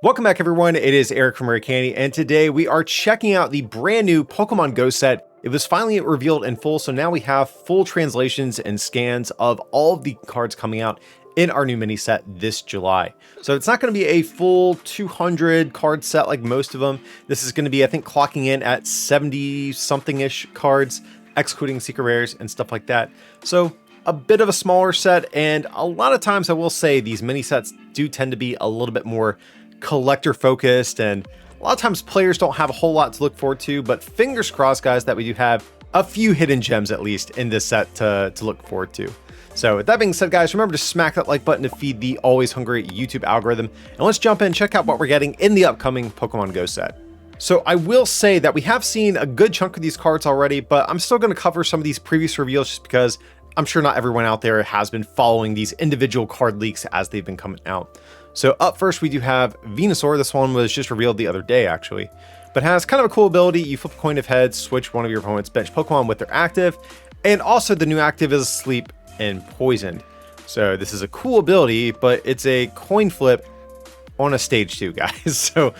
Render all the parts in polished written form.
Welcome back everyone, it is Eric from Rare Candy, and today we are checking out the brand new Pokemon Go set. It was finally revealed in full, so now we have full translations and scans of all of the cards coming out in our new mini set this July. So it's not going to be a full 200 card set like most of them. This is going to be, I think, clocking in at 70 something-ish cards, excluding secret rares and stuff like that. So a bit of a smaller set, and a lot of times I will say these mini sets do tend to be a little bit more collector focused, and a lot of times players don't have a whole lot to look forward to, but fingers crossed guys that we do have a few hidden gems at least in this set to look forward to. So with that being said guys, remember to smack that like button to feed the always hungry YouTube algorithm, and let's jump in and check out what we're getting in the upcoming Pokemon Go set. So I will say that we have seen a good chunk of these cards already, but I'm still going to cover some of these previous reveals just because I'm sure not everyone out there has been following these individual card leaks as they've been coming out. So up first we do have Venusaur. This one was just revealed the other day actually, but has kind of a cool ability. You flip a coin of heads, switch one of your opponent's bench Pokemon with their active, and also the new active is Asleep and Poisoned. So this is a cool ability, but it's a coin flip on a stage 2 guys. So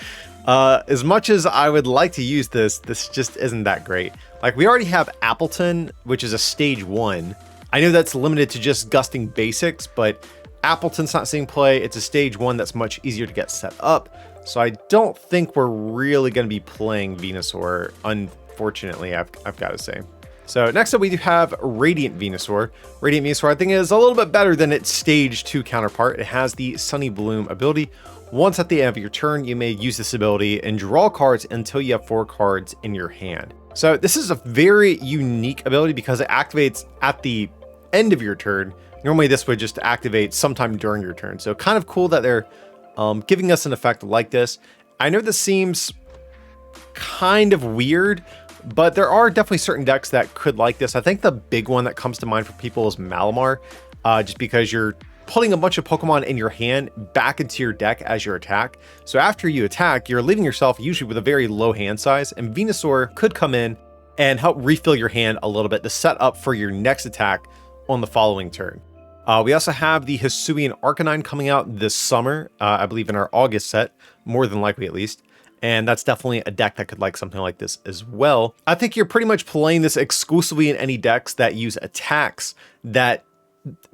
as much as I would like to use this just isn't that great. Like we already have Appleton, which is a stage 1. I know that's limited to just gusting basics, but Appleton's not seeing play. It's a stage 1 that's much easier to get set up. So I don't think we're really going to be playing Venusaur, unfortunately, I've got to say. So next up we do have Radiant Venusaur. Radiant Venusaur I think is a little bit better than its stage 2 counterpart. It has the Sunny Bloom ability. Once at the end of your turn, you may use this ability and draw cards until you have 4 cards in your hand. So this is a very unique ability because it activates at the end of your turn. Normally this would just activate sometime during your turn. So kind of cool that they're giving us an effect like this. I know this seems kind of weird, but there are definitely certain decks that could like this. I think the big one that comes to mind for people is Malamar, just because you're putting a bunch of Pokemon in your hand back into your deck as your attack. So after you attack, you're leaving yourself usually with a very low hand size, and Venusaur could come in and help refill your hand a little bit to set up for your next attack on the following turn. We also have the Hisuian Arcanine coming out this summer, I believe in our August set, more than likely at least. And that's definitely a deck that could like something like this as well. I think you're pretty much playing this exclusively in any decks that use attacks that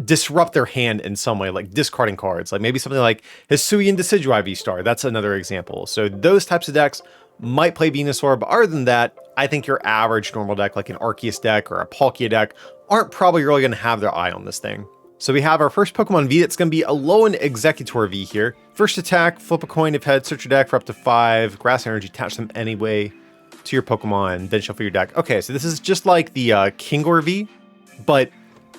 disrupt their hand in some way, like discarding cards, like maybe something like Hisuian Decidueye VSTAR. That's another example. So those types of decks might play Venusaur, but other than that, I think your average normal deck, like an Arceus deck or a Palkia deck, aren't probably really going to have their eye on this thing. So we have our first Pokemon V. It's going to be Alolan Exeggutor V here. First attack, flip a coin of heads, search your deck for up to 5 grass energy, attach them anyway to your Pokemon, then shuffle your deck. Okay, so this is just like the Conkeldurr V, but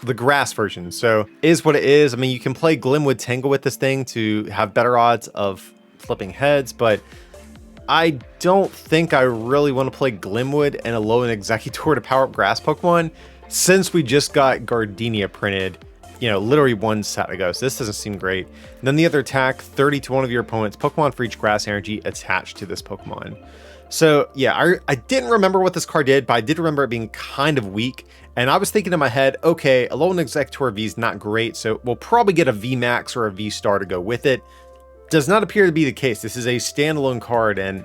the grass version. So is what it is. I mean, you can play Glimwood Tangle with this thing to have better odds of flipping heads, but I don't think I really want to play Glimwood and Alolan Exeggutor to power up grass Pokemon since we just got Gardenia printed, you know, literally 1 set ago. So this doesn't seem great. And then the other attack, 30 to one of your opponent's Pokemon for each grass energy attached to this Pokemon. So yeah, I didn't remember what this card did, but I did remember it being kind of weak. And I was thinking in my head, okay, Alolan Exeggutor V is not great, so we'll probably get a VMAX or a V-Star to go with it. Does not appear to be the case. This is a standalone card, and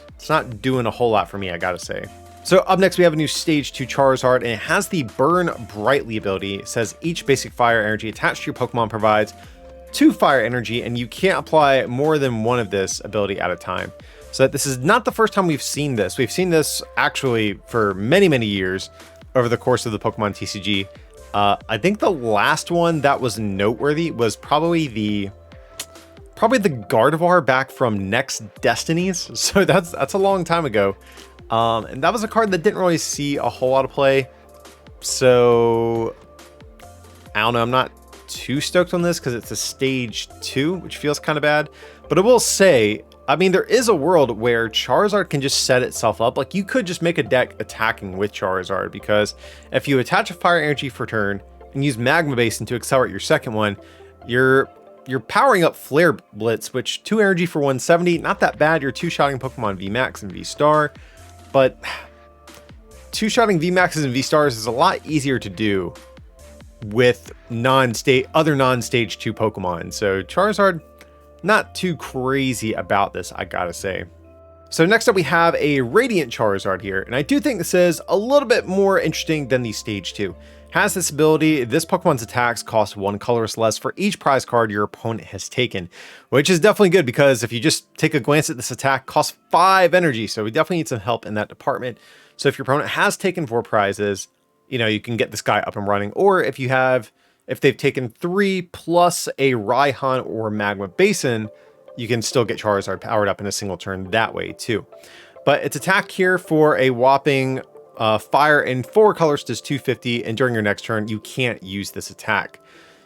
it's not doing a whole lot for me, I gotta say. So up next, we have a new Stage 2 Charizard, and it has the Burn Brightly ability. It says each basic fire energy attached to your Pokemon provides 2 fire energy, and you can't apply more than 1 of this ability at a time. So this is not the first time we've seen this. We've seen this actually for many, many years over the course of the Pokemon TCG. I think the last one that was noteworthy was probably the Gardevoir back from Next Destinies. So that's a long time ago. And that was a card that didn't really see a whole lot of play. So I don't know, I'm not too stoked on this because it's a stage 2, which feels kind of bad. But I will say, I mean, there is a world where Charizard can just set itself up. Like you could just make a deck attacking with Charizard, because if you attach a fire energy for turn and use Magma Basin to accelerate your second one, you're powering up Flare Blitz, which 2 energy for 170, not that bad. You're 2-shotting Pokemon VMAX and V-Star, but 2-shotting VMAXs and V-Stars is a lot easier to do with other non-stage 2 Pokemon. So Charizard, not too crazy about this, I gotta say. So next up we have a Radiant Charizard here, and I do think this is a little bit more interesting than the Stage 2. Has this ability, this Pokemon's attacks cost 1 colorless less for each prize card your opponent has taken, which is definitely good because if you just take a glance at this attack, costs 5 energy, so we definitely need some help in that department. So if your opponent has taken 4 prizes, you know, you can get this guy up and running, or if they've taken 3 plus a Raihan or Magma Basin, you can still get Charizard powered up in a single turn that way too. But its attack here for a whopping fire in 4 colors does 250, and during your next turn, you can't use this attack.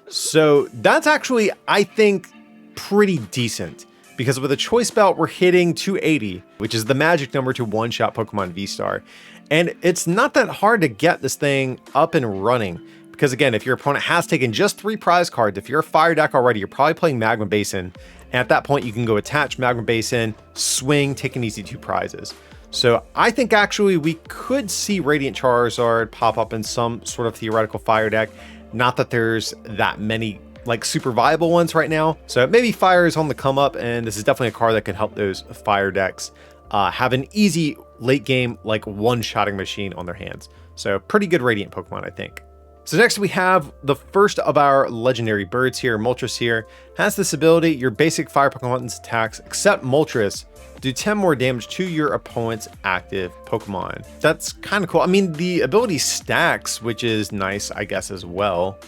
So that's actually, I think, pretty decent, because with a choice belt, we're hitting 280, which is the magic number to one-shot Pokemon V-Star. And it's not that hard to get this thing up and running, because again, if your opponent has taken just 3 prize cards, if you're a fire deck already, you're probably playing Magma Basin, and at that point, you can go attach Magma Basin, swing, take an easy 2 prizes. So I think actually we could see Radiant Charizard pop up in some sort of theoretical fire deck. Not that there's that many like super viable ones right now. So maybe fire is on the come up, and this is definitely a card that could help those fire decks have an easy late game like one-shotting machine on their hands. So pretty good Radiant Pokemon, I think. So next we have the first of our legendary birds here, Moltres here. Has this ability, your basic fire Pokemon's attacks, except Moltres, do 10 more damage to your opponent's active Pokemon. That's kind of cool. I mean, the ability stacks, which is nice, I guess, as well.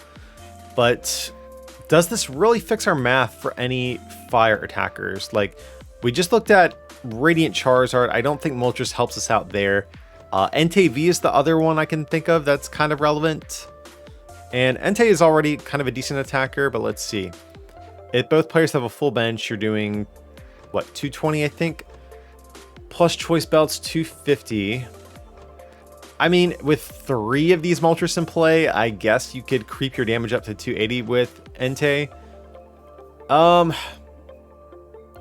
But does this really fix our math for any fire attackers? Like, we just looked at Radiant Charizard. I don't think Moltres helps us out there. Entei V is the other one I can think of that's kind of relevant. And Entei is already kind of a decent attacker, but let's see. If both players have a full bench, you're doing, what, 220, I think? Plus choice belts, 250. I mean, with 3 of these Moltres in play, I guess you could creep your damage up to 280 with Entei.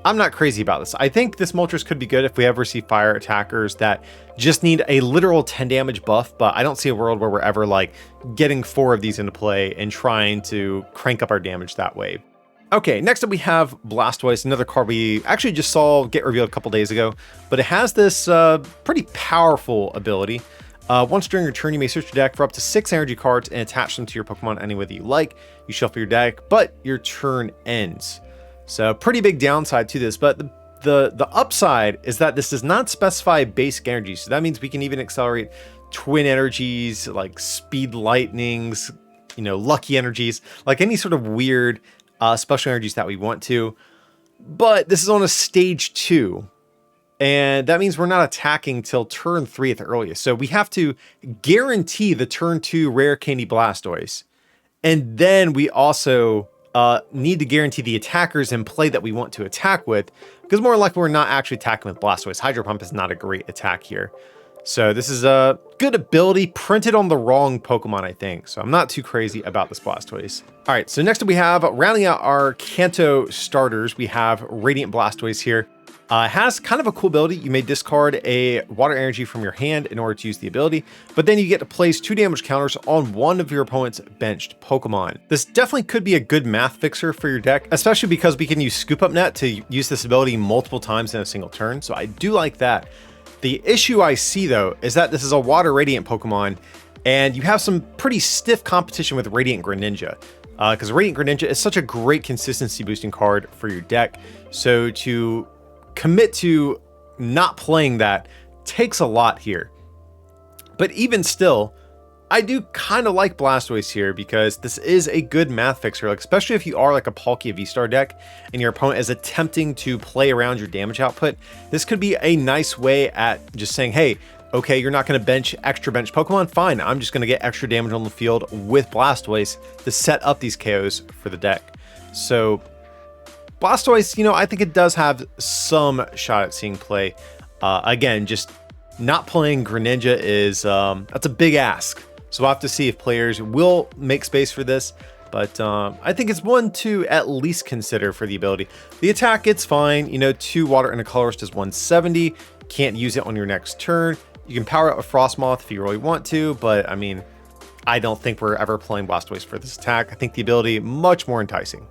I'm not crazy about this. I think this Moltres could be good if we ever see fire attackers that just need a literal 10 damage buff, but I don't see a world where we're ever like getting 4 of these into play and trying to crank up our damage that way. Okay, next up we have Blastoise, another card we actually just saw get revealed a couple days ago, but it has this pretty powerful ability. Once during your turn, you may search your deck for up to 6 energy cards and attach them to your Pokemon any way that you like. You shuffle your deck, but your turn ends. So pretty big downside to this, but the upside is that this does not specify basic energy. So that means we can even accelerate twin energies, like speed lightnings, you know, lucky energies, like any sort of weird special energies that we want to. But this is on a stage 2. And that means we're not attacking till turn 3 at the earliest. So we have to guarantee the turn 2 rare candy Blastoise. And then we also need to guarantee the attackers in play that we want to attack with, because more likely we're not actually attacking with Blastoise. Hydro Pump is not a great attack here. So this is a good ability printed on the wrong Pokemon, I think. So I'm not too crazy about this Blastoise. All right, so next up we have, rounding out our Kanto starters, we have Radiant Blastoise here. It has kind of a cool ability. You may discard a water energy from your hand in order to use the ability, but then you get to place 2 damage counters on one of your opponent's benched Pokemon. This definitely could be a good math fixer for your deck, especially because we can use Scoop Up Net to use this ability multiple times in a single turn, so I do like that. The issue I see though is that this is a Water Radiant Pokemon, and you have some pretty stiff competition with Radiant Greninja. Because Radiant Greninja is such a great consistency boosting card for your deck, so to commit to not playing that takes a lot here. But even still, I do kind of like Blastoise here because this is a good math fixer, like especially if you are like a Palkia V-Star deck and your opponent is attempting to play around your damage output. This could be a nice way at just saying, hey, okay, you're not going to bench extra bench Pokemon, fine, I'm just going to get extra damage on the field with Blastoise to set up these KOs for the deck. So Blastoise, you know, I think it does have some shot at seeing play. Again, just not playing Greninja is, that's a big ask. So we'll have to see if players will make space for this. But I think it's one to at least consider for the ability. The attack, it's fine. You know, 2 water and a colorist is 170. Can't use it on your next turn. You can power up a Frostmoth if you really want to, but I mean, I don't think we're ever playing Blastoise for this attack. I think the ability much more enticing.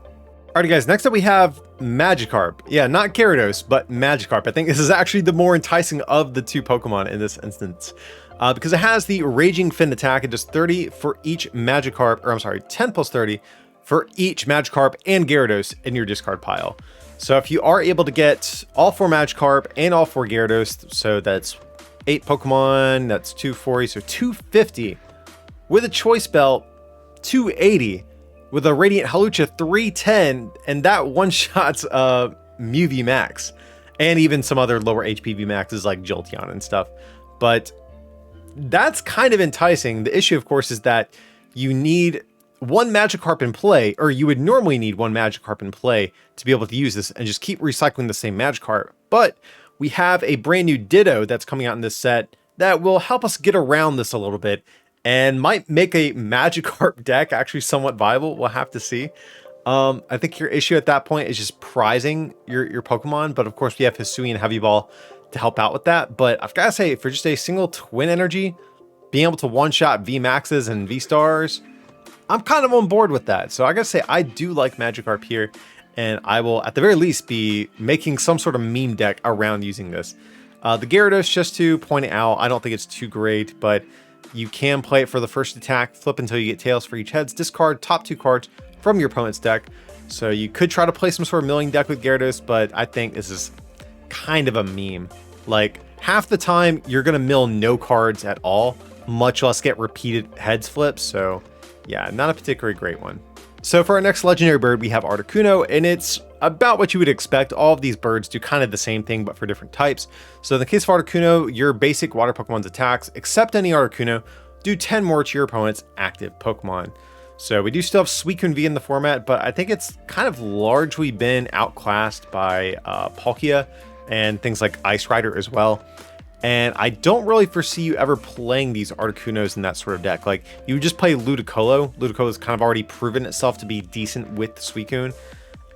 Alrighty guys, next up we have Magikarp. Yeah, not Gyarados, but Magikarp. I think this is actually the more enticing of the two Pokemon in this instance. Because it has the Raging Fin attack and just 30 for each Magikarp, or I'm sorry, 10 plus 30 for each Magikarp and Gyarados in your discard pile. So if you are able to get all 4 Magikarp and all 4 Gyarados, so that's 8 Pokemon, that's 240, so 250. With a Choice Belt, 280. With a Radiant Hawlucha, 310, and that one-shots Mew VMAX. And even some other lower HP VMAXs like Jolteon and stuff. But that's kind of enticing. The issue, of course, is that you need one Magikarp in play, or you would normally need one Magikarp in play to be able to use this and just keep recycling the same Magikarp. But we have a brand new Ditto that's coming out in this set that will help us get around this a little bit and might make a Magikarp deck actually somewhat viable. We'll have to see. I think your issue at that point is just prizing your Pokemon, but of course we have Hisui and Heavy Ball to help out with that. But I've got to say, for just a single Twin Energy, being able to one-shot VMAXs and V-Stars, I'm kind of on board with that. So I gotta say, I do like Magikarp here, and I will at the very least be making some sort of meme deck around using this. The Gyarados, just to point it out, I don't think it's too great, but you can play it for the first attack, flip until you get tails for each heads, discard top 2 cards from your opponent's deck. So you could try to play some sort of milling deck with Gyarados, but I think this is kind of a meme. Like, half the time you're gonna mill no cards at all, much less get repeated heads flips. So yeah, not a particularly great one. So for our next legendary bird, we have Articuno, and it's about what you would expect. All of these birds do kind of the same thing, but for different types. So in the case of Articuno, your basic water Pokemon's attacks, except any Articuno, do 10 more to your opponent's active Pokemon. So we do still have Suicune V in the format, but I think it's kind of largely been outclassed by Palkia and things like Ice Rider as well. And I don't really foresee you ever playing these Articunos in that sort of deck. Like, you would just play Ludicolo. Ludicolo's kind of already proven itself to be decent with Suicune.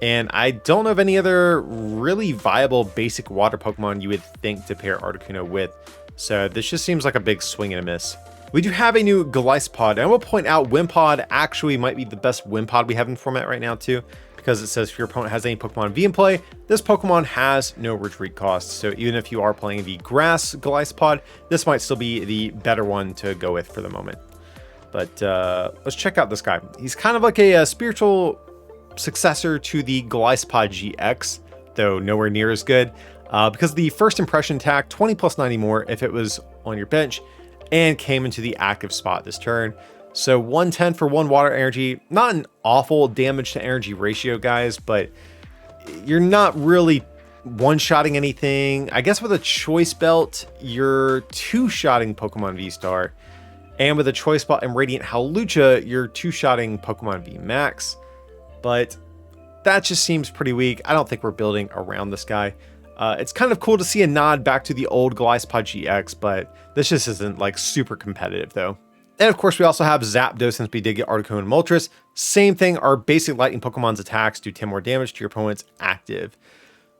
And I don't know of any other really viable basic water Pokemon you would think to pair Articuno with. So this just seems like a big swing and a miss. We do have a new Golisopod, and I will point out Wimpod actually might be the best Wimpod we have in the format right now too, because it says if your opponent has any Pokemon V in play, this Pokemon has no retreat cost. So even if you are playing the grass Golisopod, this might still be the better one to go with for the moment. But let's check out this guy. He's kind of like a spiritual successor to the Golisopod GX, though nowhere near as good, because the first impression attack, 20 plus 90 more if it was on your bench, and came into the active spot this turn. So 110 for 1 water energy, not an awful damage to energy ratio, guys, but you're not really one-shotting anything. I guess with a Choice Belt, you're two-shotting Pokemon V-Star, and with a Choice Belt and Radiant Hawlucha, you're two-shotting Pokemon VMAX, but that just seems pretty weak. I don't think we're building around this guy. It's kind of cool to see a nod back to the old Golisopod GX, but this just isn't like super competitive though. And of course, we also have Zapdos since we did get Articuno and Moltres. Same thing, our basic lightning Pokemon's attacks do 10 more damage to your opponent's active.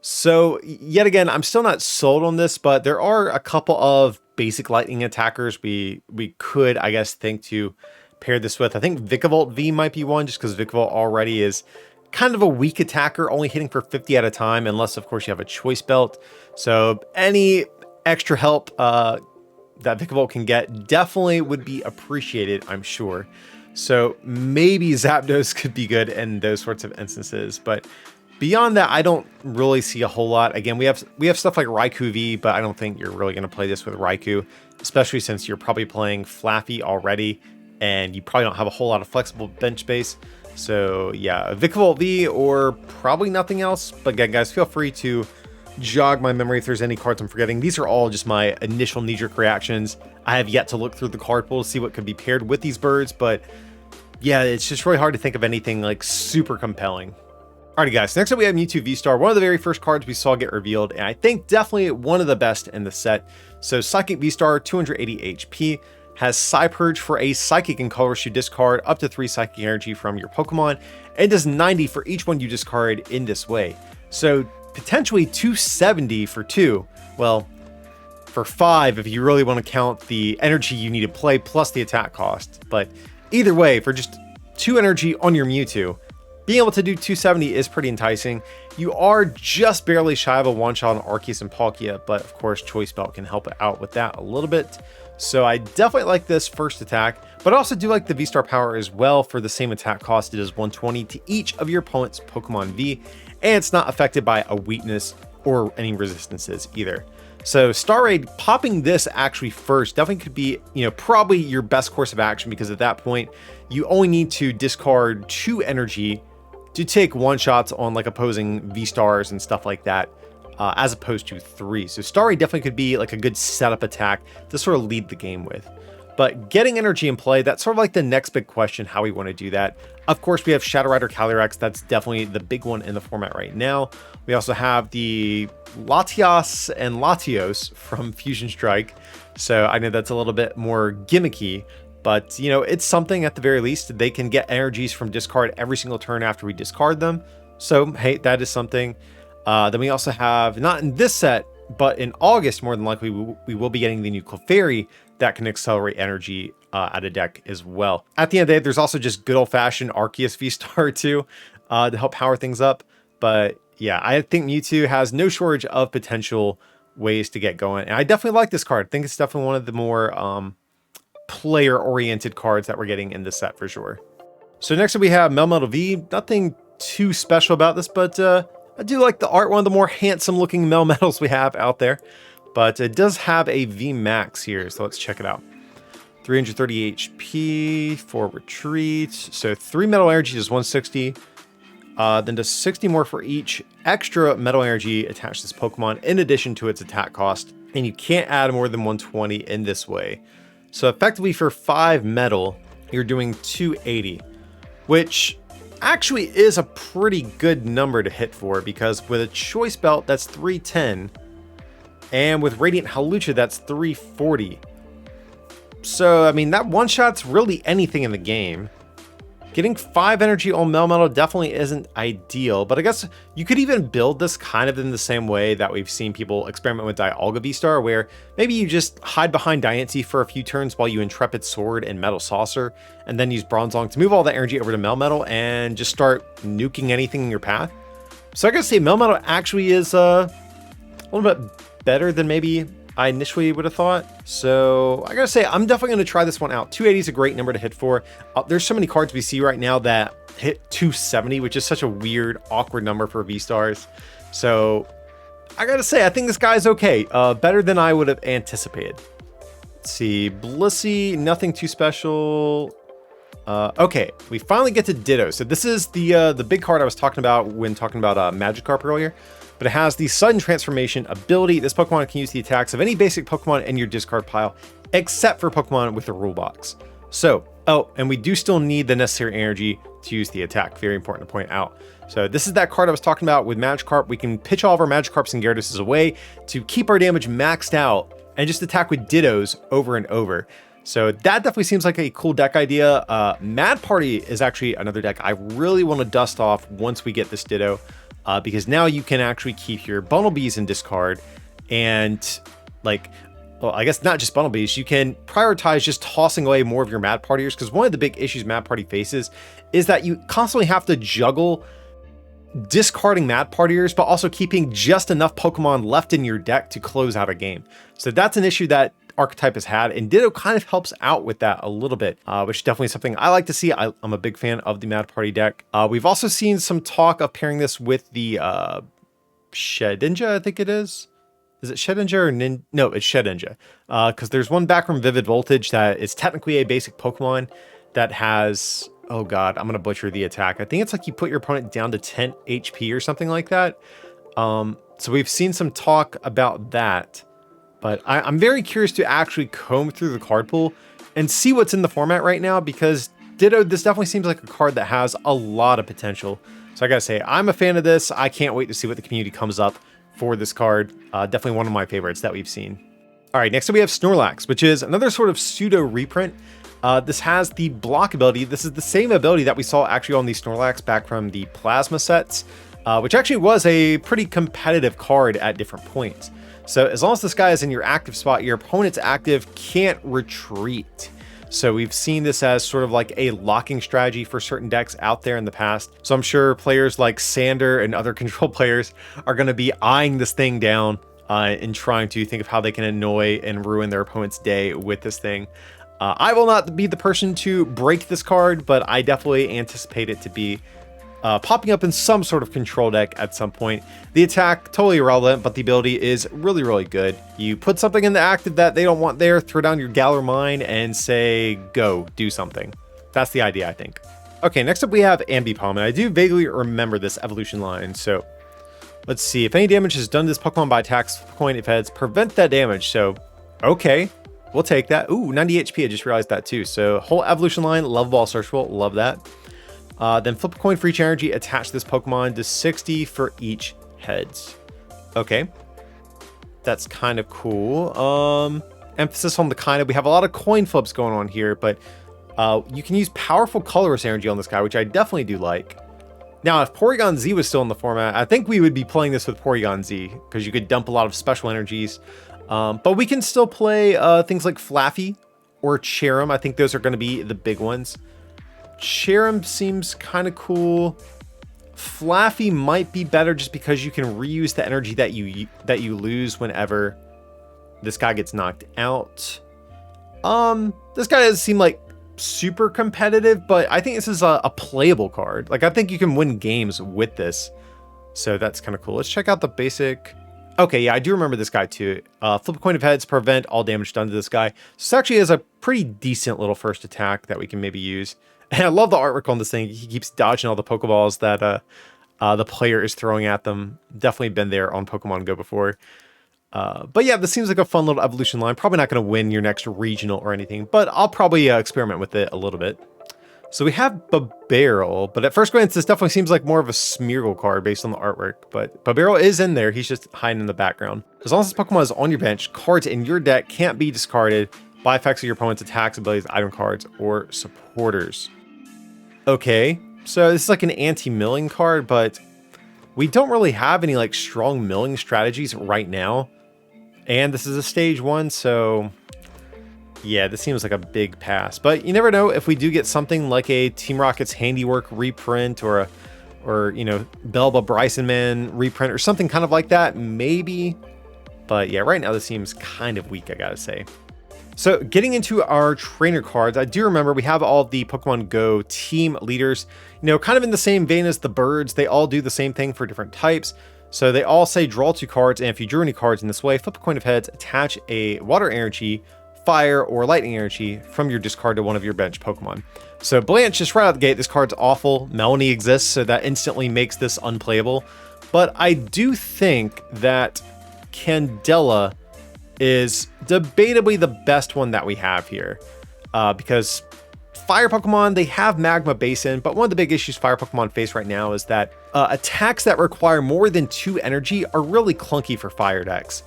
So yet again, I'm still not sold on this, but there are a couple of basic lightning attackers we could, I guess, think to pair this with. I think Vikavolt V might be one, just because Vikavolt already is kind of a weak attacker, only hitting for 50 at a time, unless of course you have a Choice Belt. So any extra help that Vikavolt can get definitely would be appreciated, I'm sure. So maybe Zapdos could be good in those sorts of instances, but beyond that, I don't really see a whole lot. Again, we have stuff like Raikou V, but I don't think you're really going to play this with Raikou, especially since you're probably playing Flaffy already, and you probably don't have a whole lot of flexible bench space. So yeah, Vikavolt V or probably nothing else. But again, guys, feel free to jog my memory if there's any cards I'm forgetting. These are all just my initial knee-jerk reactions. I have yet to look through the card pool to see what could be paired with these birds, but yeah, it's just really hard to think of anything like super compelling. Alrighty guys, next up we have Mewtwo VSTAR, one of the very first cards we saw get revealed, and I think definitely one of the best in the set. So Psychic VSTAR, 280 HP, has Psypurge for a Psychic and colors you discard up to 3 Psychic energy from your Pokemon, and does 90 for each one you discard in this way. So potentially 270 for 2, well, for 5 if you really want to count the energy you need to play plus the attack cost. But either way, for just 2 energy on your Mewtwo, being able to do 270 is pretty enticing. You are just barely shy of a one-shot on Arceus and Palkia, but of course Choice Belt can help out with that a little bit. So I definitely like this first attack, but I also do like the V-Star power as well. For the same attack cost, it is 120 to each of your opponent's Pokemon V, and it's not affected by a weakness or any resistances either. So Star Raid, popping this actually first definitely could be, probably your best course of action, because at that point you only need to discard 2 energy to take one-shots on like opposing V-Stars and stuff like that, as opposed to 3. So Star Raid definitely could be like a good setup attack to sort of lead the game with. But getting energy in play, that's sort of like the next big question, how we want to do that. Of course, we have Shadow Rider Calyrex. That's definitely the big one in the format right now. We also have the Latias and Latios from Fusion Strike. So I know that's a little bit more gimmicky, but it's something at the very least. They can get energies from discard every single turn after we discard them. So hey, that is something. Then we also have, not in this set, but in August, more than likely, we will be getting the new Clefairy that can accelerate energy out of deck as well. At the end of the day, there's also just good old-fashioned Arceus V-Star too, to help power things up. But yeah, I think Mewtwo has no shortage of potential ways to get going. And I definitely like this card. I think it's definitely one of the more player-oriented cards that we're getting in this set for sure. So next up we have Melmetal V. Nothing too special about this, but I do like the art, one of the more handsome looking Melmetals we have out there. But it does have a VMAX here, so let's check it out. 330 HP, 4 retreat, so 3 metal energy is 160. Then does 60 more for each extra metal energy attached to this Pokemon in addition to its attack cost. And you can't add more than 120 in this way. So effectively for 5 metal, you're doing 280, which actually is a pretty good number to hit for, because with a Choice Belt, that's 310. And with Radiant Hawlucha, that's 340. So, I mean, that one-shot's really anything in the game. Getting 5 energy on Melmetal definitely isn't ideal, but I guess you could even build this kind of in the same way that we've seen people experiment with Dialga V-Star, where maybe you just hide behind Diancie for a few turns while you Intrepid Sword and Metal Saucer, and then use Bronzong to move all the energy over to Melmetal and just start nuking anything in your path. So I gotta say, Melmetal actually is a little bit better than maybe I initially would have thought. So I gotta say, I'm definitely gonna try this one out. 280 is a great number to hit for. There's so many cards we see right now that hit 270, which is such a weird, awkward number for V-Stars. So I gotta say, I think this guy's okay. Better than I would have anticipated. Let's see, Blissey, nothing too special. Okay, we finally get to Ditto. So this is the big card I was talking about when talking about Magikarp earlier. But it has the sudden transformation ability. This Pokemon can use the attacks of any basic Pokemon in your discard pile, except for Pokemon with the rule box. So, oh, and we do still need the necessary energy to use the attack. Very important to point out. So this is that card I was talking about with Magikarp. We can pitch all of our Magikarps and Gyarados away to keep our damage maxed out and just attack with Dittos over and over. So that definitely seems like a cool deck idea. Mad Party is actually another deck I really want to dust off once we get this Ditto. Because now you can actually keep your Bumblebees in discard, and well, I guess not just Bumblebees, you can prioritize just tossing away more of your Mad Partiers, because one of the big issues Mad Party faces is that you constantly have to juggle discarding Mad Partiers, but also keeping just enough Pokemon left in your deck to close out a game. So that's an issue that archetype has had, and Ditto kind of helps out with that a little bit, which is definitely something I like to see. I'm a big fan of the Mad Party deck. We've also seen some talk of pairing this with the Shedinja, I think it is. Is it Shedinja or No, it's Shedinja. Because there's one back from Vivid Voltage that is technically a basic Pokemon that has, oh god, I'm going to butcher the attack. I think it's like you put your opponent down to 10 HP or something like that. So we've seen some talk about that. But I'm very curious to actually comb through the card pool and see what's in the format right now, because Ditto, this definitely seems like a card that has a lot of potential. So I gotta say, I'm a fan of this. I can't wait to see what the community comes up for this card. Definitely one of my favorites that we've seen. All right, next up we have Snorlax, which is another sort of pseudo reprint. This has the block ability. This is the same ability that we saw actually on the Snorlax back from the Plasma sets, which actually was a pretty competitive card at different points. So as long as this guy is in your active spot, your opponent's active can't retreat. So we've seen this as sort of like a locking strategy for certain decks out there in the past. So I'm sure players like Sander and other control players are going to be eyeing this thing down and trying to think of how they can annoy and ruin their opponent's day with this thing. I will not be the person to break this card, but I definitely anticipate it to be popping up in some sort of control deck at some point. The attack, totally irrelevant, but the ability is really, really good. You put something in the active that they don't want there, throw down your Galar Mine, and say, go, do something. That's the idea, I think. Okay, next up we have Ambipom, and I do vaguely remember this evolution line, so let's see. If any damage is done to this Pokemon by attacks, coin if heads, prevent that damage, so okay. We'll take that. Ooh, 90 HP, I just realized that too. So whole evolution line, level ball searchable, love that. Then flip a coin for each energy, attach this Pokemon to 60 for each heads. Okay. That's kind of cool. Emphasis on the kind of, we have a lot of coin flips going on here, but you can use powerful colorless energy on this guy, which I definitely do like. Now, if Porygon Z was still in the format, I think we would be playing this with Porygon Z, because you could dump a lot of special energies. But we can still play things like Flaffy or Cherim. I think those are going to be the big ones. Cherim seems kind of cool. Flaffy might be better just because you can reuse the energy that you lose whenever this guy gets knocked out. This guy doesn't seem like super competitive, but I think this is a playable card. Like, I think you can win games with this. So that's kind of cool. Let's check out the basic. Okay, yeah, I do remember this guy too. Flip a coin of heads, prevent all damage done to this guy. So this actually is a pretty decent little first attack that we can maybe use. And I love the artwork on this thing. He keeps dodging all the Pokeballs that the player is throwing at them. Definitely been there on Pokemon Go before. But yeah, this seems like a fun little evolution line. Probably not going to win your next regional or anything, but I'll probably experiment with it a little bit. So we have Burrell, but at first glance, this definitely seems like more of a Smeargle card based on the artwork. But Burrell is in there. He's just hiding in the background. As long as this Pokemon is on your bench, cards in your deck can't be discarded by effects of your opponent's attacks, abilities, item cards, or supporters. Okay, so this is like an anti-milling card, but we don't really have any like strong milling strategies right now. And this is a stage 1, so yeah, this seems like a big pass. But you never know, if we do get something like a Team Rocket's Handiwork reprint or you know, Belba Bryson Man reprint or something kind of like that, maybe. But yeah, right now this seems kind of weak, I gotta say. So getting into our trainer cards, I do remember we have all the Pokemon Go team leaders, you know, kind of in the same vein as the birds. They all do the same thing for different types. So they all say draw 2 cards, and if you drew any cards in this way, flip a coin of heads, attach a water energy, fire, or lightning energy from your discard to one of your bench Pokemon. So Blanche, just right out the gate, this card's awful. Melanie exists, so that instantly makes this unplayable. But I do think that Candela is debatably the best one that we have here. Because fire Pokemon, they have Magma Basin, but one of the big issues fire Pokemon face right now is that attacks that require more than 2 energy are really clunky for fire decks.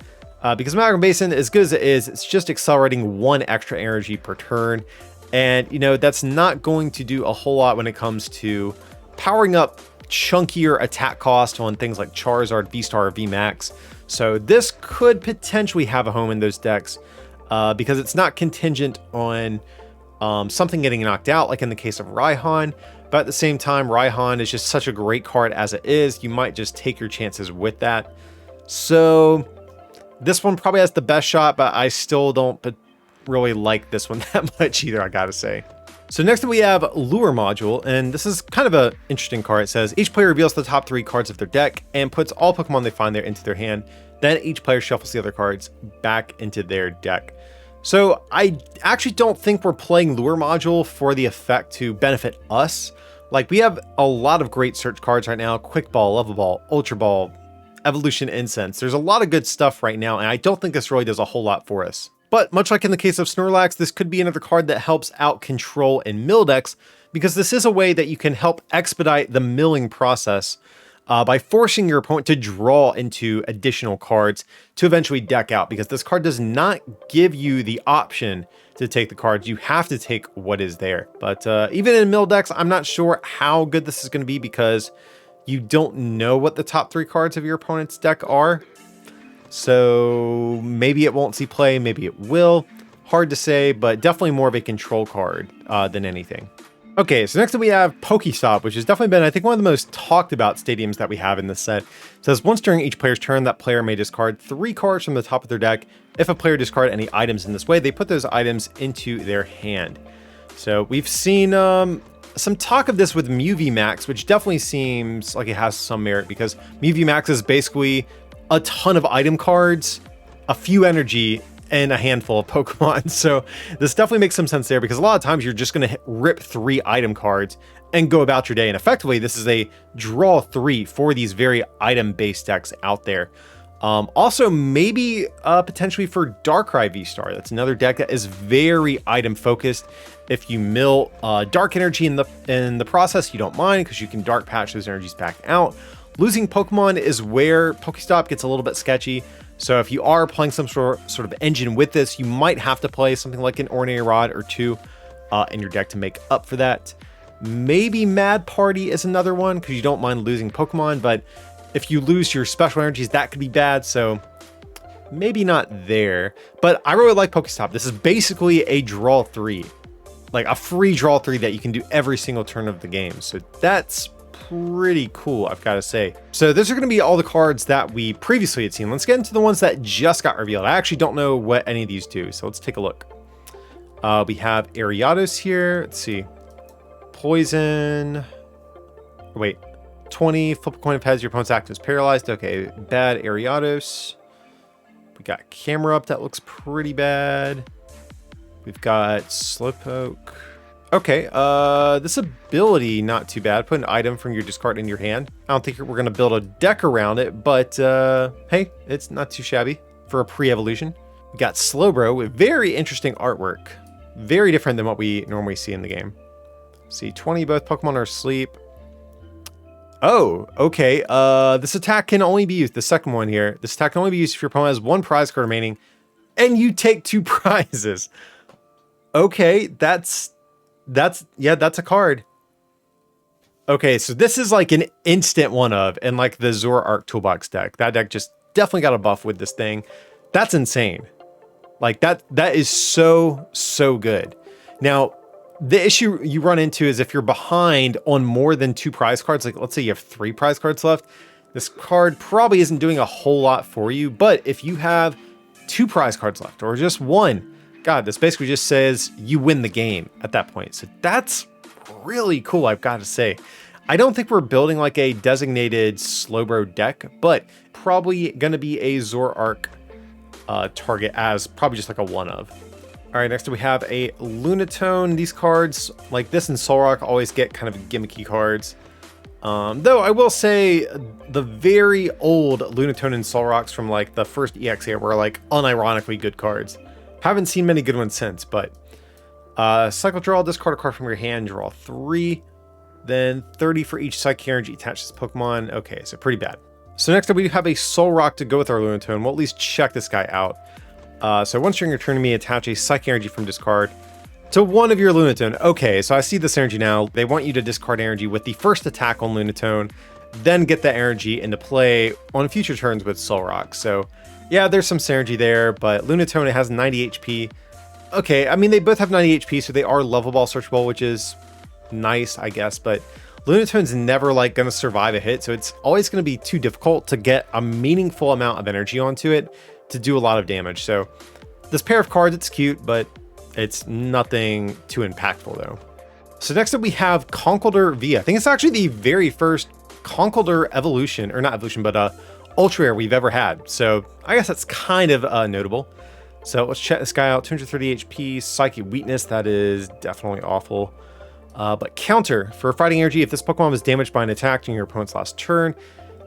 Because Magma Basin, as good as it is, it's just accelerating 1 extra energy per turn. And, you know, that's not going to do a whole lot when it comes to powering up chunkier attack cost on things like Charizard VSTAR or VMAX. So this could potentially have a home in those decks because it's not contingent on something getting knocked out, like in the case of Raihan. But at the same time, Raihan is just such a great card as it is. You might just take your chances with that. So this one probably has the best shot, but I still don't really like this one that much either, I gotta say. So next up we have Lure Module, and this is kind of an interesting card. It says, each player reveals the top 3 cards of their deck and puts all Pokemon they find there into their hand. Then each player shuffles the other cards back into their deck. So I actually don't think we're playing Lure Module for the effect to benefit us. Like, we have a lot of great search cards right now. Quick Ball, Level Ball, Ultra Ball, Evolution Incense. There's a lot of good stuff right now, and I don't think this really does a whole lot for us. But much like in the case of Snorlax, this could be another card that helps out control and mill decks, because this is a way that you can help expedite the milling process by forcing your opponent to draw into additional cards to eventually deck out, because this card does not give you the option to take the cards. You have to take what is there. But even in mill decks, I'm not sure how good this is going to be, because you don't know what the top 3 cards of your opponent's deck are. So maybe it won't see play, maybe it will. Hard to say, but definitely more of a control card than anything. Okay, so next up we have Pokestop, which has definitely been, I think, one of the most talked about stadiums that we have in this set. It says, once during each player's turn, that player may discard 3 cards from the top of their deck. If a player discard any items in this way, they put those items into their hand. So we've seen some talk of this with Mew VMAX, which definitely seems like it has some merit, because Mew VMAX is basically a ton of item cards, a few energy, and a handful of Pokemon. So this definitely makes some sense there, because a lot of times you're just going to rip 3 item cards and go about your day. And effectively, this is a draw 3 for these very item-based decks out there. Also, maybe potentially for Darkrai VSTAR. That's another deck that is very item-focused. If you mill Dark Energy in the process, you don't mind, because you can Dark Patch those energies back out. Losing Pokemon is where Pokestop gets a little bit sketchy. So if you are playing some sort of engine with this, you might have to play something like an Ornery Rod or 2 in your deck to make up for that. Maybe Mad Party is another one, because you don't mind losing Pokemon, but if you lose your special energies, that could be bad, so maybe not there. But I really like Pokestop. This is basically a draw 3, like a free draw 3 that you can do every single turn of the game. So that's pretty cool, I've got to say. So those are going to be all the cards that we previously had seen. Let's get into the ones that just got revealed. I actually don't know what any of these do, so let's take a look. We have Ariados here. Let's see. Poison. Wait. 20, flip a coin if heads, your opponent's active is paralyzed. Okay, bad Ariados. We got Camera Up, that looks pretty bad. We've got Slowpoke. Okay, this ability, not too bad. Put an item from your discard in your hand. I don't think we're going to build a deck around it, but hey, it's not too shabby for a pre-evolution. We got Slowbro with very interesting artwork. Very different than what we normally see in the game. See, 20, both Pokemon are asleep. Oh, okay. This attack can only be used, the second one here. This attack can only be used if your opponent has 1 prize card remaining and you take 2 prizes. Okay, that's a card. Okay, so this is like an instant one of, and like the Zoroark Toolbox deck. That deck just definitely got a buff with this thing. That's insane. Like that is so good. Now, the issue you run into is if you're behind on more than 2 prize cards, like let's say you have 3 prize cards left, this card probably isn't doing a whole lot for you. But if you have 2 prize cards left or just 1, God, this basically just says you win the game at that point. So that's really cool, I've got to say. I don't think we're building like a designated Slowbro deck, but probably going to be a Zoroark target as probably just like a one of. All right, next we have a Lunatone. These cards, like this and Solrock, always get kind of gimmicky cards. Though I will say the very old Lunatone and Solrocks from like the first EXA were like unironically good cards. Haven't seen many good ones since, but cycle draw, discard a card from your hand, draw 3, then 30 for each psychic energy attached to this Pokemon. Okay, so pretty bad. So next up we have a Solrock to go with our Lunatone. We'll at least check this guy out. So once during your turn, you may attach a psychic energy from discard to one of your Lunatone. Okay, so I see this energy now. They want you to discard energy with the first attack on Lunatone, then get that energy into play on future turns with Solrock. So yeah, there's some synergy there, but Lunatone has 90 HP. Okay, I mean, they both have 90 HP, so they are lovable, searchable, which is nice, I guess, but Lunatone's never like going to survive a hit, so it's always going to be too difficult to get a meaningful amount of energy onto it to do a lot of damage. So this pair of cards, it's cute, but it's nothing too impactful though. So next up we have Conkeldurr V. I think it's actually the very first Conkeldurr evolution, or not evolution, but ultra rare we've ever had. So I guess that's kind of notable. So let's check this guy out. 230 HP, Psychic Weakness, that is definitely awful. But counter, for fighting energy, if this Pokemon was damaged by an attack during your opponent's last turn,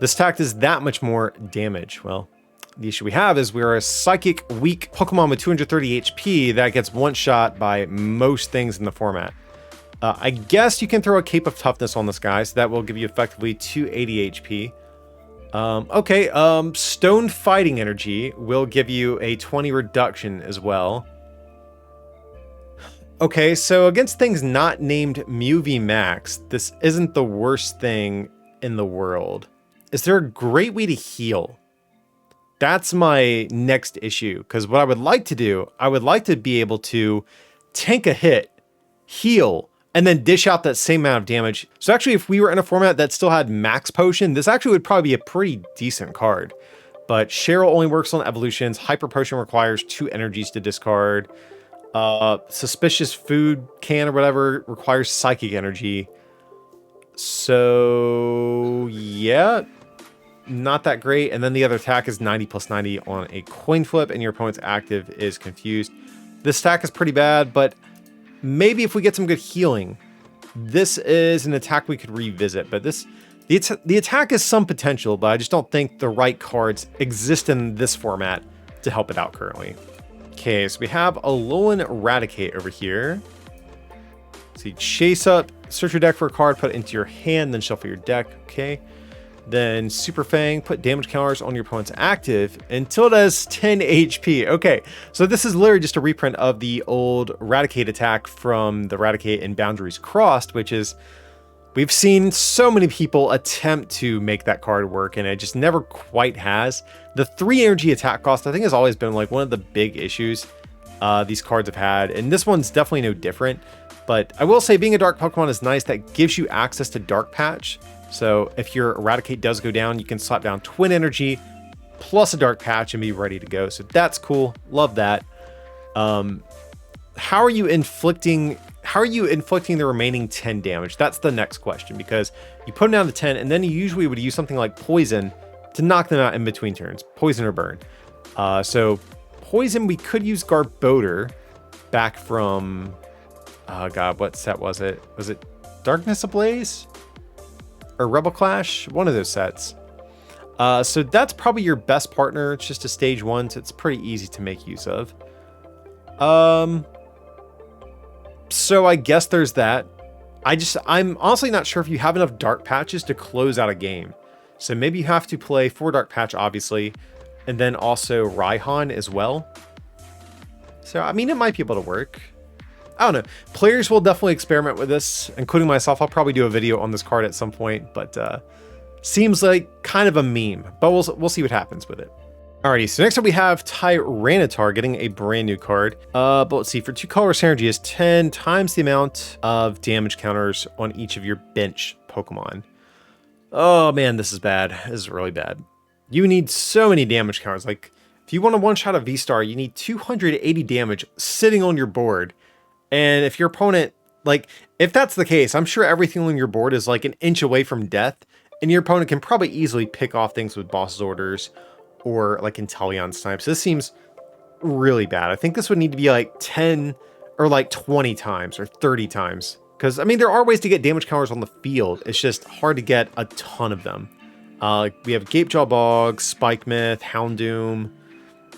this attack does that much more damage. Well, the issue we have is we're a Psychic weak Pokemon with 230 HP that gets one-shot by most things in the format. I guess you can throw a Cape of Toughness on this guy, so that will give you effectively 280 HP. Okay, Stone Fighting Energy will give you a 20 reduction as well. Okay, so against things not named Mew VMAX, this isn't the worst thing in the world. Is there a great way to heal? That's my next issue, because what I would like to do, I would like to be able to tank a hit, heal, and then dish out that same amount of damage. So actually, if we were in a format that still had max potion, this actually would probably be a pretty decent card. But Cheryl only works on evolutions. Hyper potion requires 2 energies to discard. Suspicious food can or whatever requires psychic energy. So yeah, not that great. And then the other attack is 90 plus 90 on a coin flip, and your opponent's active is confused. This stack is pretty bad, but maybe if we get some good healing, this is an attack we could revisit. But the attack has some potential, but I just don't think the right cards exist in this format to help it out currently. Okay, so we have Alolan Raticate over here. So you chase up, search your deck for a card, put it into your hand, then shuffle your deck. Okay. Then Super Fang, put damage counters on your opponent's active until it has 10 HP. Okay, so this is literally just a reprint of the old Raticate attack from the Raticate and Boundaries Crossed, which is, we've seen so many people attempt to make that card work, and it just never quite has. The 3 energy attack cost, I think, has always been like one of the big issues these cards have had, and this one's definitely no different. But I will say, being a dark Pokemon is nice. That gives you access to Dark Patch. So if your Eradicate does go down, you can slap down Twin Energy plus a Dark Patch and be ready to go. So that's cool. Love that. How are you inflicting the remaining 10 damage? That's the next question, because you put them down to 10, and then you usually would use something like Poison to knock them out in between turns. Poison or Burn. So Poison, we could use Garbodor back from, oh god, what set was it? Was it Darkness Ablaze? Or Rebel Clash? One of those sets. So that's probably your best partner. It's just a stage 1, so it's pretty easy to make use of. So I guess there's that. I'm honestly not sure if you have enough Dark Patches to close out a game. So maybe you have to play 4 Dark Patch, obviously, and then also Raihan as well. So, I mean, it might be able to work. I don't know. Players will definitely experiment with this, including myself. I'll probably do a video on this card at some point, but seems like kind of a meme, but we'll see what happens with it. Alrighty, so next up we have Tyranitar getting a brand new card. But let's see, for 2 color synergy is 10 times the amount of damage counters on each of your bench Pokemon. Oh man, this is bad. This is really bad. You need so many damage counters. Like, if you want to one-shot a V-Star, you need 280 damage sitting on your board. And if your opponent, like, if that's the case, I'm sure everything on your board is like an inch away from death, and your opponent can probably easily pick off things with Boss's Orders or like Inteleon Snipes. This seems really bad. I think this would need to be like 10 or like 20 times or 30 times. Because, I mean, there are ways to get damage counters on the field. It's just hard to get a ton of them. We have Gapejaw Bog, Spike Myth, Houndoom.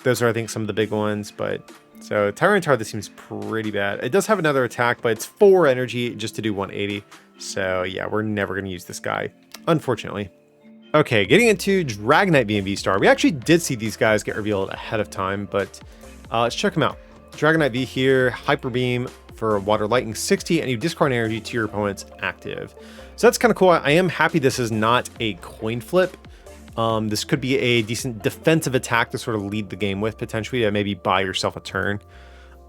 Those are, I think, some of the big ones, but... So Tyranitar, this seems pretty bad. It does have another attack, but it's 4 energy just to do 180. So yeah, we're never going to use this guy, unfortunately. Okay, getting into Dragonite VSTAR. We actually did see these guys get revealed ahead of time, but let's check them out. Dragonite V here, Hyper Beam for Water Lightning 60, and you discard energy to your opponent's active. So that's kind of cool. I am happy this is not a coin flip. This could be a decent defensive attack to sort of lead the game with, potentially, to maybe buy yourself a turn.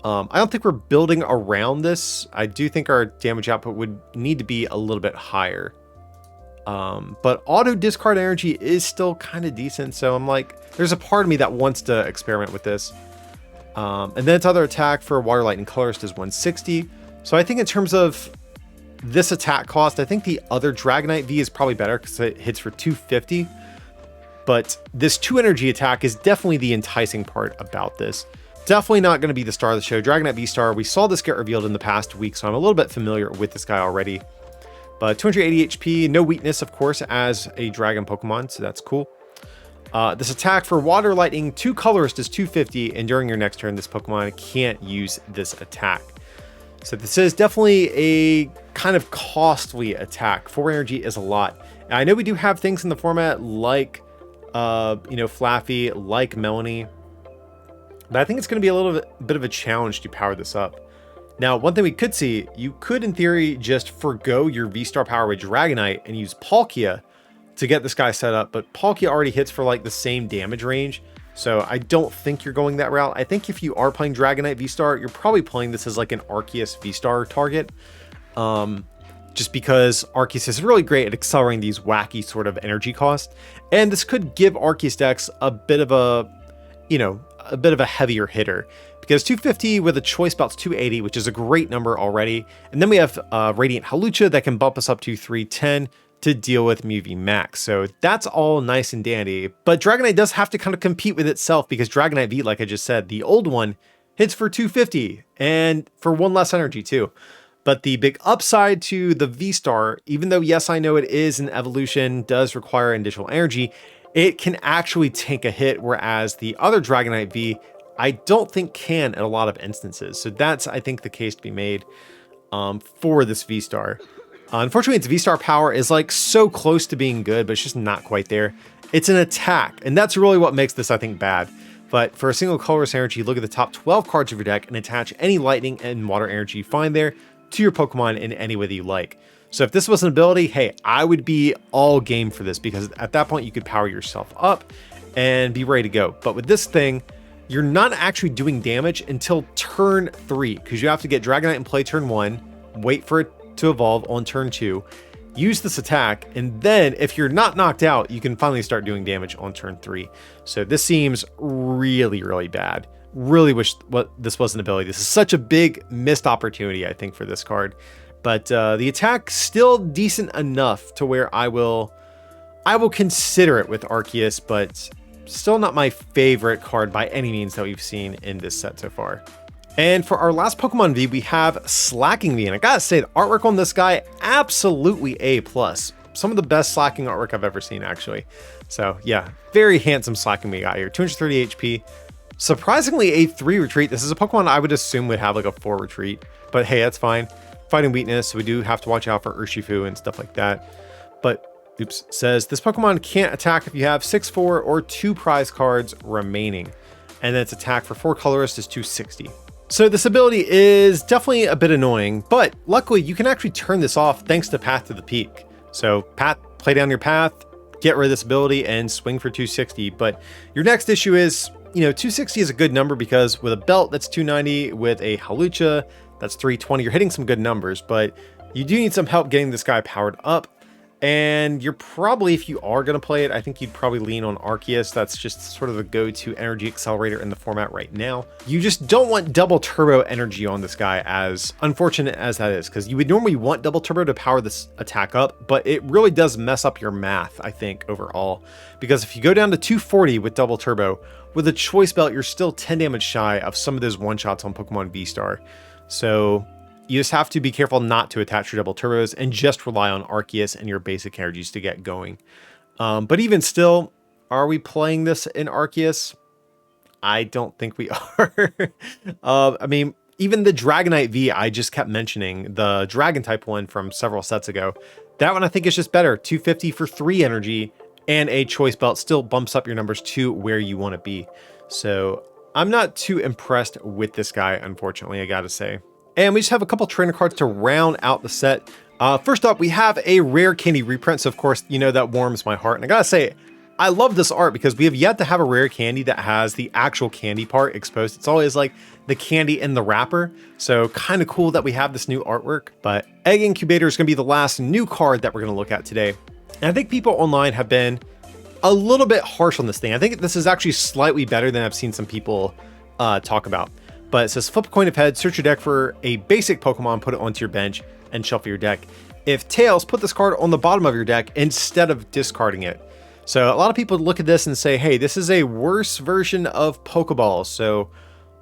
I don't think we're building around this. I do think our damage output would need to be a little bit higher. But auto discard energy is still kind of decent, so I'm like, there's a part of me that wants to experiment with this. And then its other attack for Water Lightning Colorist is 160. So I think in terms of this attack cost, I think the other Dragonite V is probably better because it hits for 250. But this 2 energy attack is definitely the enticing part about this. Definitely not going to be the star of the show. Dragonite VSTAR, we saw this get revealed in the past week, so I'm a little bit familiar with this guy already. But 280 HP, no weakness, of course, as a dragon Pokemon, so that's cool. This attack for Water Lightning 2 Colorist is 250, and during your next turn, this Pokemon can't use this attack. So this is definitely a kind of costly attack. 4 energy is a lot. And I know we do have things in the format like Flaffy, like Melanie, but I think it's going to be a little bit of a challenge to power this up. Now, one thing we could see, you could in theory just forgo your V-Star power with Dragonite and use Palkia to get this guy set up, but Palkia already hits for like the same damage range, So I don't think you're going that route. I think if you are playing Dragonite VSTAR, you're probably playing this as like an Arceus VSTAR target. Just because Arceus is really great at accelerating these wacky sort of energy costs. And this could give Arceus decks a bit of a, a bit of a heavier hitter. Because 250 with a choice belt's 280, which is a great number already. And then we have Radiant Hawlucha that can bump us up to 310 to deal with Mewtwo VMAX. So that's all nice and dandy. But Dragonite does have to kind of compete with itself because Dragonite V, like I just said, the old one hits for 250 and for 1 less energy too. But the big upside to the V-Star, even though yes, I know it is an evolution, does require additional energy, it can actually tank a hit, whereas the other Dragonite V, I don't think can in a lot of instances. So that's, I think, the case to be made for this V-Star. Unfortunately, its V-Star power is like so close to being good, but it's just not quite there. It's an attack, and that's really what makes this, I think, bad. But for a single colorless energy, look at the top 12 cards of your deck and attach any lightning and water energy you find there to your Pokemon in any way that you like. So if this was an ability, hey, I would be all game for this because at that point you could power yourself up and be ready to go. But with this thing, you're not actually doing damage until turn 3 because you have to get Dragonite in play turn 1, wait for it to evolve on turn 2, use this attack, and then if you're not knocked out, you can finally start doing damage on turn 3. So this seems really, really bad. Really wish this was an ability. This is such a big missed opportunity, I think, for this card. But the attack still decent enough to where I will consider it with Arceus, but still not my favorite card by any means that we've seen in this set so far. And for our last Pokemon V, we have Slaking V, and I gotta say, the artwork on this guy, absolutely A+. Some of the best Slaking artwork I've ever seen, actually. So yeah, very handsome Slaking we got here. 230 HP. Surprisingly, a 3 retreat. This is a Pokemon I would assume would have like a 4 retreat, but hey, that's fine. Fighting weakness, so we do have to watch out for Urshifu and stuff like that. But, oops, says this Pokemon can't attack if you have 6-4 or 2 prize cards remaining. And then its attack for 4 colorless is 260. So this ability is definitely a bit annoying, but luckily you can actually turn this off thanks to Path to the Peak. So play down your path, get rid of this ability, and swing for 260. But your next issue is, 260 is a good number because with a belt that's 290, with a Hawlucha that's 320, you're hitting some good numbers, but you do need some help getting this guy powered up. And you're probably, if you are going to play it, I think you'd probably lean on Arceus. That's just sort of the go-to energy accelerator in the format right now. You just don't want double turbo energy on this guy, as unfortunate as that is, because you would normally want double turbo to power this attack up, but it really does mess up your math, I think, overall. Because if you go down to 240 with double turbo, with a choice belt, you're still 10 damage shy of some of those one-shots on Pokemon V-Star. So you just have to be careful not to attach your double turbos and just rely on Arceus and your basic energies to get going. But even still, are we playing this in Arceus? I don't think we are. I mean, even the Dragonite V I just kept mentioning, the Dragon type one from several sets ago, that one I think is just better. 250 for 3 energy and a choice belt still bumps up your numbers to where you want to be. So I'm not too impressed with this guy, unfortunately, I gotta say. And we just have a couple trainer cards to round out the set. First up, we have a rare candy reprint. So of course, that warms my heart. And I gotta say, I love this art because we have yet to have a rare candy that has the actual candy part exposed. It's always like the candy in the wrapper. So kind of cool that we have this new artwork. But Egg Incubator is gonna be the last new card that we're gonna look at today. And I think people online have been a little bit harsh on this thing. I think this is actually slightly better than I've seen some people talk about. But it says flip a coin of heads, search your deck for a basic Pokemon, put it onto your bench, and shuffle your deck. If tails, put this card on the bottom of your deck instead of discarding it. So a lot of people look at this and say, hey, this is a worse version of Pokeball, so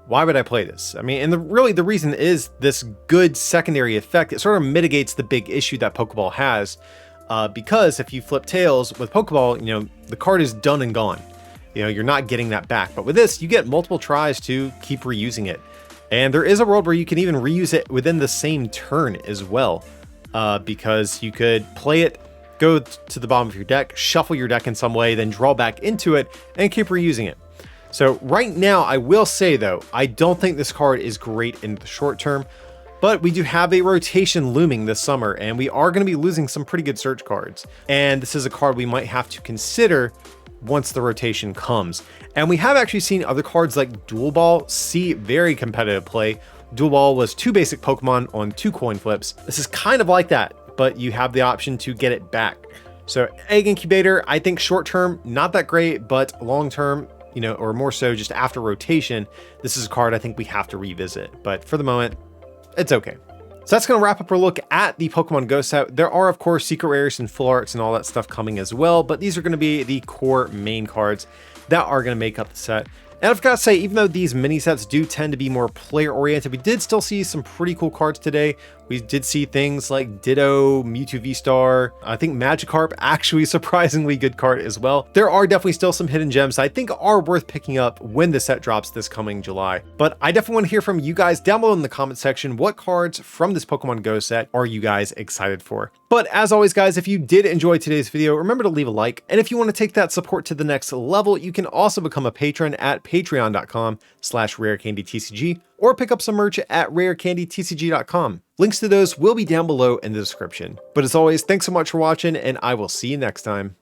why would I play this? I mean, and really the reason is this good secondary effect. It sort of mitigates the big issue that Pokeball has, because if you flip tails with Pokeball, the card is done and gone. You're not getting that back. But with this, you get multiple tries to keep reusing it. And there is a world where you can even reuse it within the same turn as well. Because you could play it, go to the bottom of your deck, shuffle your deck in some way, then draw back into it, and keep reusing it. So right now, I will say though, I don't think this card is great in the short term. But we do have a rotation looming this summer, and we are going to be losing some pretty good search cards. And this is a card we might have to consider once the rotation comes. And we have actually seen other cards like Dual Ball see very competitive play. Dual Ball was 2 basic Pokemon on 2 coin flips. This is kind of like that, but you have the option to get it back. So Egg Incubator, I think short term, not that great, but long term, you know, or more so just after rotation, this is a card I think we have to revisit. But for the moment, it's okay. So that's going to wrap up our look at the Pokemon Go set. There are, of course, secret rares and full arts and all that stuff coming as well, but these are going to be the core main cards that are going to make up the set. And I've got to say, even though these mini sets do tend to be more player oriented, we did still see some pretty cool cards today. We did see things like Ditto, Mewtwo VSTAR. I think Magikarp, actually surprisingly good card as well. There are definitely still some hidden gems I think are worth picking up when the set drops this coming July. But I definitely want to hear from you guys down below in the comment section. What cards from this Pokemon Go set are you guys excited for? But as always, guys, if you did enjoy today's video, remember to leave a like. And if you want to take that support to the next level, you can also become a patron at patreon.com/rarecandytcg or pick up some merch at rarecandytcg.com. Links to those will be down below in the description. But as always, thanks so much for watching, and I will see you next time.